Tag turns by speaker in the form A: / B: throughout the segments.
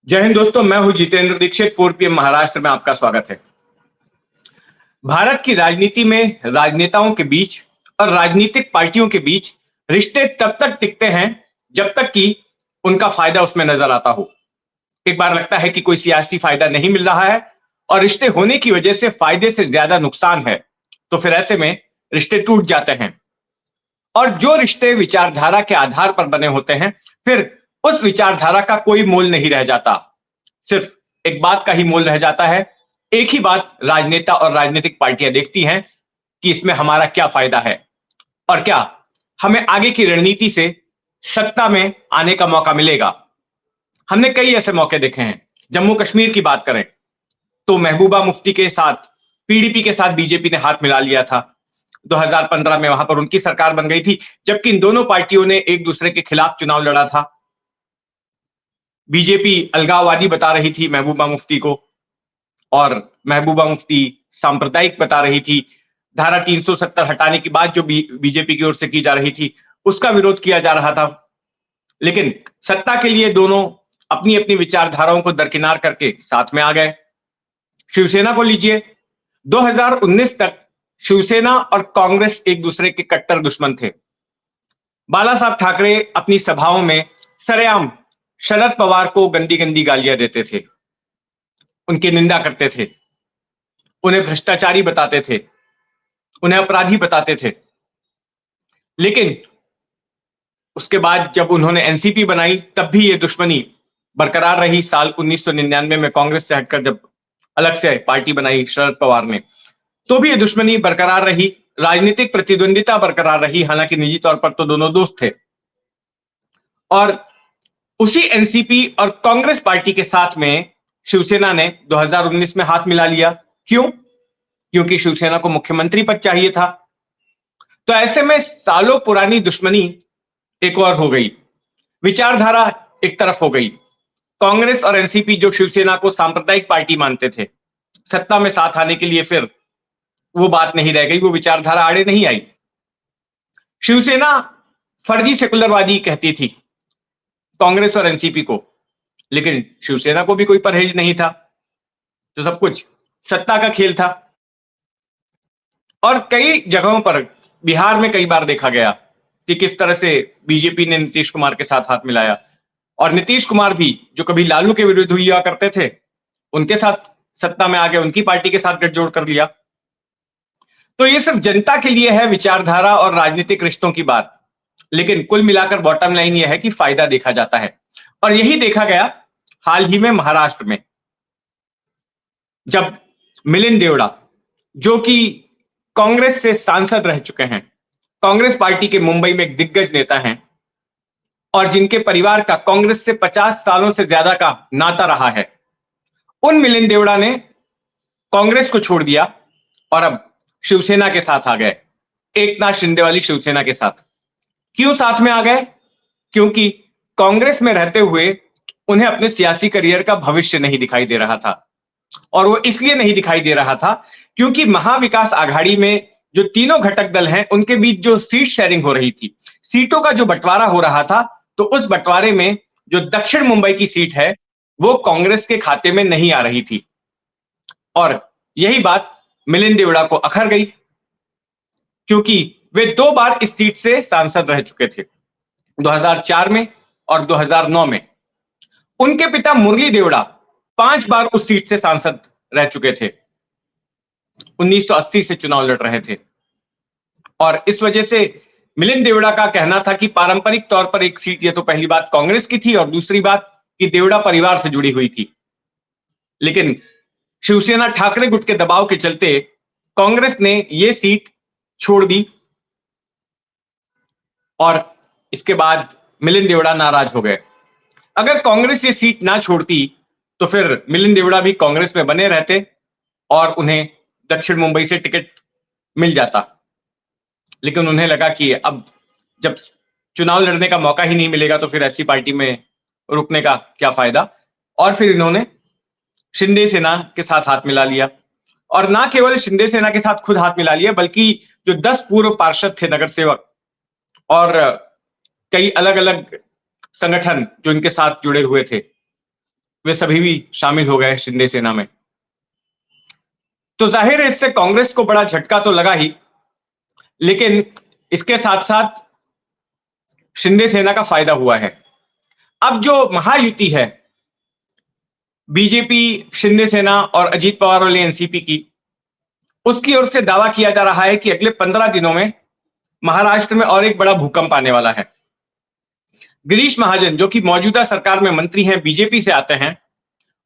A: जय हिंद दोस्तों, मैं हूं जितेंद्र दीक्षित। 4 PM महाराष्ट्र में आपका स्वागत है। भारत की राजनीति में राजनेताओं के बीच और राजनीतिक पार्टियों के बीच रिश्ते तब तक टिकते हैं जब तक कि उनका फायदा उसमें नजर आता हो। एक बार लगता है कि कोई सियासी फायदा नहीं मिल रहा है और रिश्ते होने की वजह से फायदे से ज्यादा नुकसान है, तो फिर ऐसे में रिश्ते टूट जाते हैं। और जो रिश्ते विचारधारा के आधार पर बने होते हैं, फिर उस विचारधारा का कोई मोल नहीं रह जाता। सिर्फ एक बात का ही मोल रह जाता है। एक ही बात राजनेता और राजनीतिक पार्टियां देखती हैं कि इसमें हमारा क्या फायदा है और क्या हमें आगे की रणनीति से सत्ता में आने का मौका मिलेगा। हमने कई ऐसे मौके देखे हैं। जम्मू कश्मीर की बात करें तो महबूबा मुफ्ती के साथ पीडीपी के साथ बीजेपी ने हाथ मिला लिया था। 2015 में वहां पर उनकी सरकार बन गई थी, जबकि इन दोनों पार्टियों ने एक दूसरे के खिलाफ चुनाव लड़ा था। बीजेपी अलगाववादी बता रही थी महबूबा मुफ्ती को और महबूबा मुफ्ती सांप्रदायिक बता रही थी। धारा 370 हटाने की बात जो बीजेपी की ओर से की जा रही थी, उसका विरोध किया जा रहा था। लेकिन सत्ता के लिए दोनों अपनी अपनी विचारधाराओं को दरकिनार करके साथ में आ गए। शिवसेना को लीजिए, 2019 तक शिवसेना और कांग्रेस एक दूसरे के कट्टर दुश्मन थे। बाला साहब ठाकरे अपनी सभाओं में सरेआम शरद पवार को गंदी गंदी गालियां देते थे, उनकी निंदा करते थे, उन्हें भ्रष्टाचारी बताते थे, उन्हें अपराधी बताते थे। लेकिन उसके बाद जब उन्होंने एनसीपी बनाई, तब भी ये दुश्मनी बरकरार रही। साल 1999 में कांग्रेस से हटकर जब अलग से पार्टी बनाई शरद पवार ने, तो भी ये दुश्मनी बरकरार रही, राजनीतिक प्रतिद्वंदिता बरकरार रही। हालांकि निजी तौर पर तो दोनों दोस्त थे। और उसी एनसीपी और कांग्रेस पार्टी के साथ में शिवसेना ने 2019 में हाथ मिला लिया। क्यों? क्योंकि शिवसेना को मुख्यमंत्री पद चाहिए था। तो ऐसे में सालों पुरानी दुश्मनी एक और हो गई, विचारधारा एक तरफ हो गई। कांग्रेस और एनसीपी जो शिवसेना को सांप्रदायिक पार्टी मानते थे, सत्ता में साथ आने के लिए फिर वो बात नहीं रह गई, वो विचारधारा आड़े नहीं आई। शिवसेना फर्जी सेकुलरवादी कहती थी कांग्रेस और एनसीपी को, लेकिन शिवसेना को भी कोई परहेज नहीं था। तो सब कुछ सत्ता का खेल था। और कई जगहों पर, बिहार में कई बार देखा गया कि किस तरह से बीजेपी ने नीतीश कुमार के साथ हाथ मिलाया, और नीतीश कुमार भी जो कभी लालू के विरुद्ध हुआ करते थे, उनके साथ सत्ता में आ गए, उनकी पार्टी के साथ गठजोड़ कर लिया। तो ये सिर्फ जनता के लिए है विचारधारा और राजनीतिक रिश्तों की बात, लेकिन कुल मिलाकर बॉटम लाइन यह है कि फायदा देखा जाता है। और यही देखा गया हाल ही में महाराष्ट्र में, जब मिलिंद देवड़ा, जो कि कांग्रेस से सांसद रह चुके हैं, कांग्रेस पार्टी के मुंबई में एक दिग्गज नेता हैं और जिनके परिवार का कांग्रेस से 50 सालों से ज्यादा का नाता रहा है, उन मिलिंद देवड़ा ने कांग्रेस को छोड़ दिया और अब शिवसेना के साथ आ गए, एकनाथ शिंदे वाली शिवसेना के साथ। क्यों साथ में आ गए? क्योंकि कांग्रेस में रहते हुए उन्हें अपने सियासी करियर का भविष्य नहीं दिखाई दे रहा था। और वो इसलिए नहीं दिखाई दे रहा था क्योंकि महाविकास आघाड़ी में जो तीनों घटक दल हैं, उनके बीच जो सीट शेयरिंग हो रही थी, सीटों का जो बंटवारा हो रहा था, तो उस बंटवारे में जो दक्षिण मुंबई की सीट है, वो कांग्रेस के खाते में नहीं आ रही थी। और यही बात मिलिंद देवड़ा को अखर गई, क्योंकि वे 2 बार इस सीट से सांसद रह चुके थे, 2004 में और 2009 में। उनके पिता मुरली देवड़ा 5 बार उस सीट से सांसद रह चुके थे, 1980 से चुनाव लड़ रहे थे। और इस वजह से मिलिंद देवड़ा का कहना था कि पारंपरिक तौर पर एक सीट, ये तो पहली बात कांग्रेस की थी और दूसरी बात कि देवड़ा परिवार से जुड़ी हुई थी। लेकिन शिवसेना ठाकरे गुट के दबाव के चलते कांग्रेस ने यह सीट छोड़ दी और इसके बाद मिलिंद देवड़ा नाराज हो गए। अगर कांग्रेस ये सीट ना छोड़ती तो फिर मिलिंद देवड़ा भी कांग्रेस में बने रहते और उन्हें दक्षिण मुंबई से टिकट मिल जाता। लेकिन उन्हें लगा कि अब जब चुनाव लड़ने का मौका ही नहीं मिलेगा, तो फिर ऐसी पार्टी में रुकने का क्या फायदा। और फिर इन्होंने शिंदे सेना के साथ हाथ मिला लिया। और ना केवल शिंदे सेना के साथ खुद हाथ मिला लिया, बल्कि जो 10 पूर्व पार्षद थे, नगर सेवक और कई अलग अलग संगठन जो इनके साथ जुड़े हुए थे, वे सभी भी शामिल हो गए शिंदे सेना में। तो जाहिर है इससे कांग्रेस को बड़ा झटका तो लगा ही, लेकिन इसके साथ साथ शिंदे सेना का फायदा हुआ है। अब जो महायुति है बीजेपी, शिंदे सेना और अजीत पवार वाली एनसीपी की, उसकी ओर से दावा किया जा रहा है कि अगले 15 दिनों में महाराष्ट्र में और एक बड़ा भूकंप आने वाला है। गिरीश महाजन, जो कि मौजूदा सरकार में मंत्री हैं, बीजेपी से आते हैं,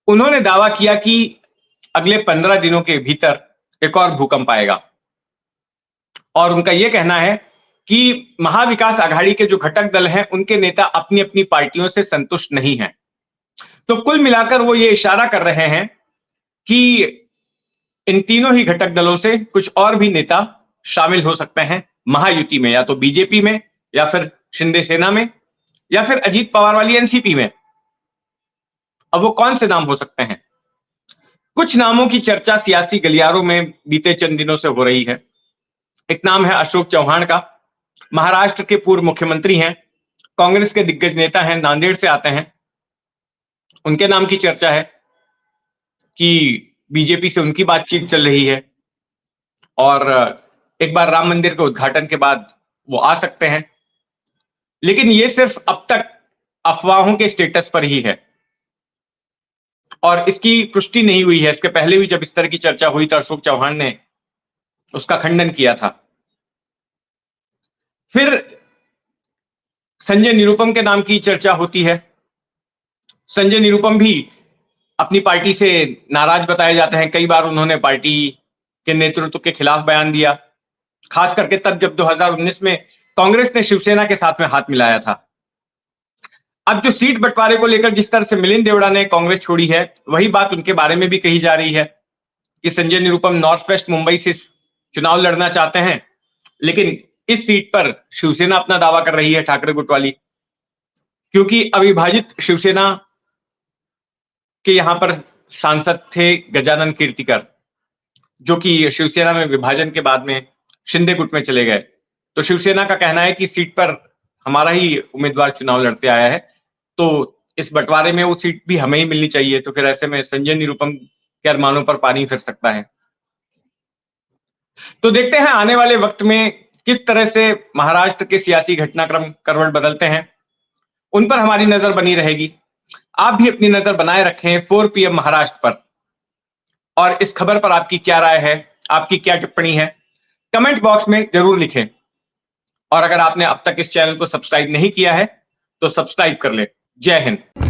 A: उन्होंने दावा किया कि अगले 15 दिनों के भीतर एक और भूकंप आएगा। और उनका यह कहना है कि महाविकास आघाड़ी के जो घटक दल हैं, उनके नेता अपनी अपनी पार्टियों से संतुष्ट नहीं हैं। तो कुल मिलाकर वो ये इशारा कर रहे हैं कि इन तीनों ही घटक दलों से कुछ और भी नेता शामिल हो सकते हैं महायुति में, या तो बीजेपी में, या फिर शिंदे सेना में, या फिर अजीत पवार वाली एनसीपी में। अब वो कौन से नाम हो सकते हैं? कुछ नामों की चर्चा सियासी गलियारों में बीते चंद दिनों से हो रही है। एक नाम है अशोक चौहान का, महाराष्ट्र के पूर्व मुख्यमंत्री हैं, कांग्रेस के दिग्गज नेता हैं, नांदेड़ से आते हैं। उनके नाम की चर्चा है कि बीजेपी से उनकी बातचीत चल रही है और एक बार राम मंदिर के उद्घाटन के बाद वो आ सकते हैं। लेकिन ये सिर्फ अब तक अफवाहों के स्टेटस पर ही है और इसकी पुष्टि नहीं हुई है। इसके पहले भी जब इस तरह की चर्चा हुई तो अशोक चौहान ने उसका खंडन किया था। फिर संजय निरुपम के नाम की चर्चा होती है। संजय निरुपम भी अपनी पार्टी से नाराज बताए जाते हैं। कई बार उन्होंने पार्टी के नेतृत्व के खिलाफ बयान दिया, खास करके तब जब 2019 में कांग्रेस ने शिवसेना के साथ में हाथ मिलाया था। अब जो सीट बंटवारे को लेकर जिस तरह से मिलिंद देवड़ा ने कांग्रेस छोड़ी है, वही बात उनके बारे में भी कही जा रही है कि संजय निरुपम नॉर्थ वेस्ट मुंबई से चुनाव लड़ना चाहते हैं, लेकिन इस सीट पर शिवसेना अपना दावा कर रही है, ठाकरे गुट वाली, क्योंकि अविभाजित शिवसेना के यहां पर सांसद थे गजानन कीर्तिकर, जो कि शिवसेना में विभाजन के बाद में शिंदे गुट में चले गए। तो शिवसेना का कहना है कि सीट पर हमारा ही उम्मीदवार चुनाव लड़ते आया है, तो इस बंटवारे में वो सीट भी हमें ही मिलनी चाहिए। तो फिर ऐसे में संजय निरुपम के अरमानों पर पानी फिर सकता है। तो देखते हैं आने वाले वक्त में किस तरह से महाराष्ट्र के सियासी घटनाक्रम करवट बदलते हैं, उन पर हमारी नजर बनी रहेगी। आप भी अपनी नजर बनाए रखें 4 PM महाराष्ट्र पर। और इस खबर पर आपकी क्या राय है, आपकी क्या टिप्पणी है, कमेंट बॉक्स में जरूर लिखें। और अगर आपने अब तक इस चैनल को सब्सक्राइब नहीं किया है तो सब्सक्राइब कर ले। जय हिंद।